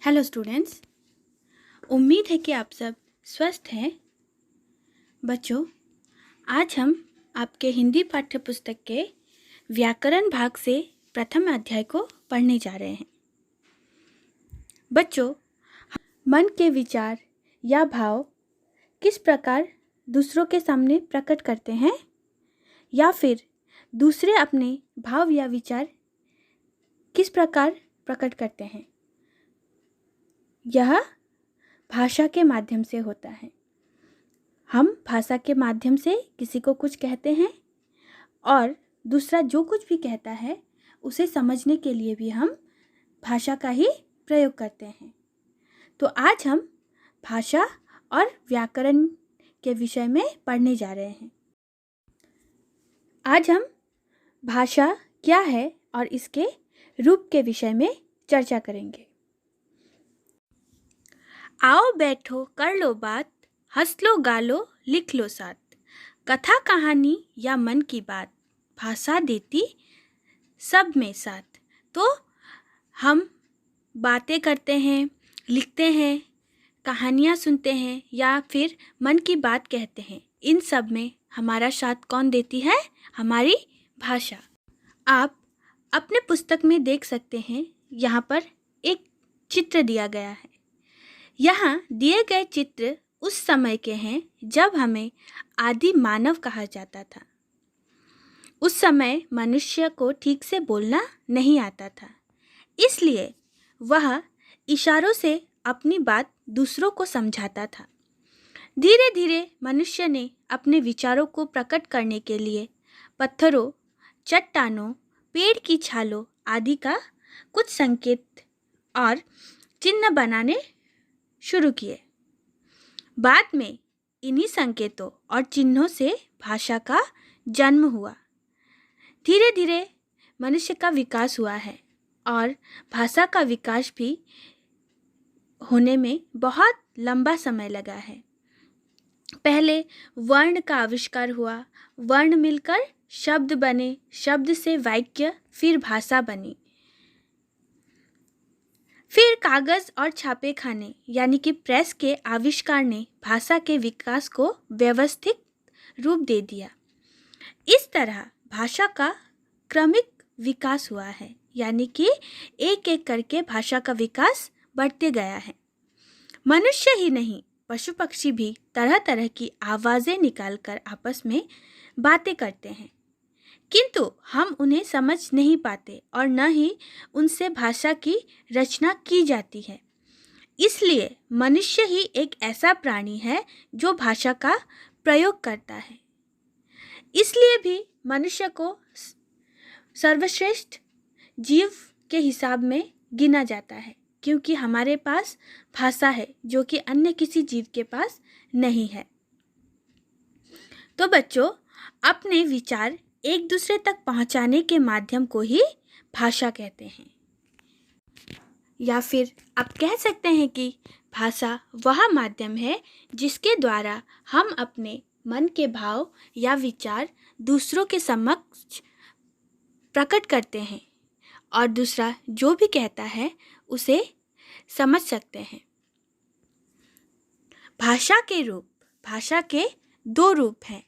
Hello students, उम्मीद है कि आप सब स्वस्थ हैं। बच्चों, आज हम आपके हिंदी पाठ्य पुस्तक के व्याकरण भाग से प्रथम अध्याय को पढ़ने जा रहे हैं। बच्चों, मन के विचार या भाव किस प्रकार दूसरों के सामने प्रकट करते हैं या फिर दूसरे अपने भाव या विचार किस प्रकार प्रकट करते हैं, यह भाषा के माध्यम से होता है। हम भाषा के माध्यम से किसी को कुछ कहते हैं और दूसरा जो कुछ भी कहता है उसे समझने के लिए भी हम भाषा का ही प्रयोग करते हैं। तो आज हम भाषा और व्याकरण के विषय में पढ़ने जा रहे हैं। आज हम भाषा क्या है और इसके रूप के विषय में चर्चा करेंगे। आओ बैठो कर लो बात, हंस लो गा लो लिख लो साथ, कथा कहानी या मन की बात, भाषा देती सब में साथ। तो हम बातें करते हैं, लिखते हैं, कहानियाँ सुनते हैं या फिर मन की बात कहते हैं। इन सब में हमारा साथ कौन देती है? हमारी भाषा। आप अपने पुस्तक में देख सकते हैं, यहाँ पर एक चित्र दिया गया है। यहाँ दिए गए चित्र उस समय के हैं जब हमें आदि मानव कहा जाता था। उस समय मनुष्य को ठीक से बोलना नहीं आता था, इसलिए वह इशारों से अपनी बात दूसरों को समझाता था। धीरे धीरे मनुष्य ने अपने विचारों को प्रकट करने के लिए पत्थरों, चट्टानों, पेड़ की छालों आदि का कुछ संकेत और चिन्ह बनाने शुरू किए। बाद में इन्हीं संकेतों और चिन्हों से भाषा का जन्म हुआ। धीरे धीरे मनुष्य का विकास हुआ है और भाषा का विकास भी होने में बहुत लंबा समय लगा है। पहले वर्ण का आविष्कार हुआ, वर्ण मिलकर शब्द बने, शब्द से वाक्य, फिर भाषा बनी। फिर कागज़ और छापे खाने यानी कि प्रेस के आविष्कार ने भाषा के विकास को व्यवस्थित रूप दे दिया। इस तरह भाषा का क्रमिक विकास हुआ है, यानी कि एक एक करके भाषा का विकास बढ़ते गया है। मनुष्य ही नहीं, पशु पक्षी भी तरह तरह की आवाज़ें निकालकर आपस में बातें करते हैं, किंतु हम उन्हें समझ नहीं पाते और न ही उनसे भाषा की रचना की जाती है। इसलिए मनुष्य ही एक ऐसा प्राणी है जो भाषा का प्रयोग करता है। इसलिए भी मनुष्य को सर्वश्रेष्ठ जीव के हिसाब में गिना जाता है, क्योंकि हमारे पास भाषा है जो कि अन्य किसी जीव के पास नहीं है। तो बच्चों, अपने विचार एक दूसरे तक पहुंचाने के माध्यम को ही भाषा कहते हैं, या फिर आप कह सकते हैं कि भाषा वह माध्यम है जिसके द्वारा हम अपने मन के भाव या विचार दूसरों के समक्ष प्रकट करते हैं और दूसरा जो भी कहता है उसे समझ सकते हैं। भाषा के रूप, भाषा के दो रूप हैं,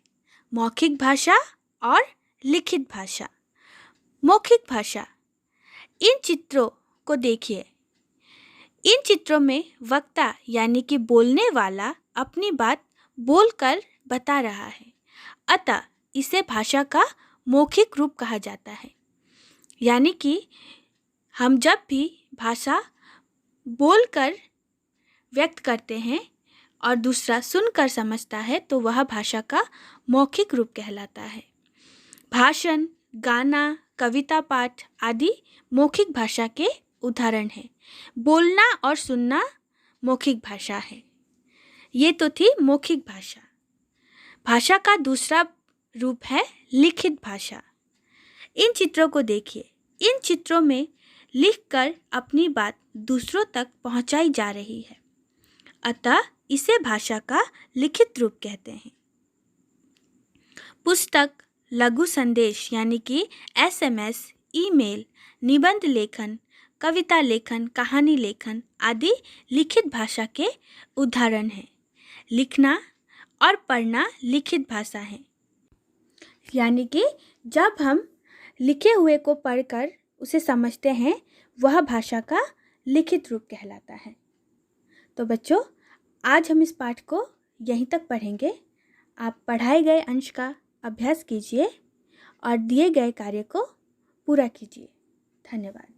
मौखिक भाषा और लिखित भाषा। मौखिक भाषा, इन चित्रों को देखिए। इन चित्रों में वक्ता यानी कि बोलने वाला अपनी बात बोलकर बता रहा है, अतः इसे भाषा का मौखिक रूप कहा जाता है। यानी कि हम जब भी भाषा बोलकर व्यक्त करते हैं और दूसरा सुनकर समझता है तो वह भाषा का मौखिक रूप कहलाता है। भाषण, गाना, कविता पाठ आदि मौखिक भाषा के उदाहरण हैं। बोलना और सुनना मौखिक भाषा है। ये तो थी मौखिक भाषा। भाषा का दूसरा रूप है लिखित भाषा। इन चित्रों को देखिए। इन चित्रों में लिखकर अपनी बात दूसरों तक पहुंचाई जा रही है, अतः इसे भाषा का लिखित रूप कहते हैं। पुस्तक, लघु संदेश यानी कि SMS, ईमेल, निबंध लेखन, कविता लेखन, कहानी लेखन आदि लिखित भाषा के उदाहरण हैं। लिखना और पढ़ना लिखित भाषा है, यानी कि जब हम लिखे हुए को पढ़कर उसे समझते हैं वह भाषा का लिखित रूप कहलाता है। तो बच्चों, आज हम इस पाठ को यहीं तक पढ़ेंगे। आप पढ़ाए गए अंश का अभ्यास कीजिए और दिए गए कार्य को पूरा कीजिए। धन्यवाद।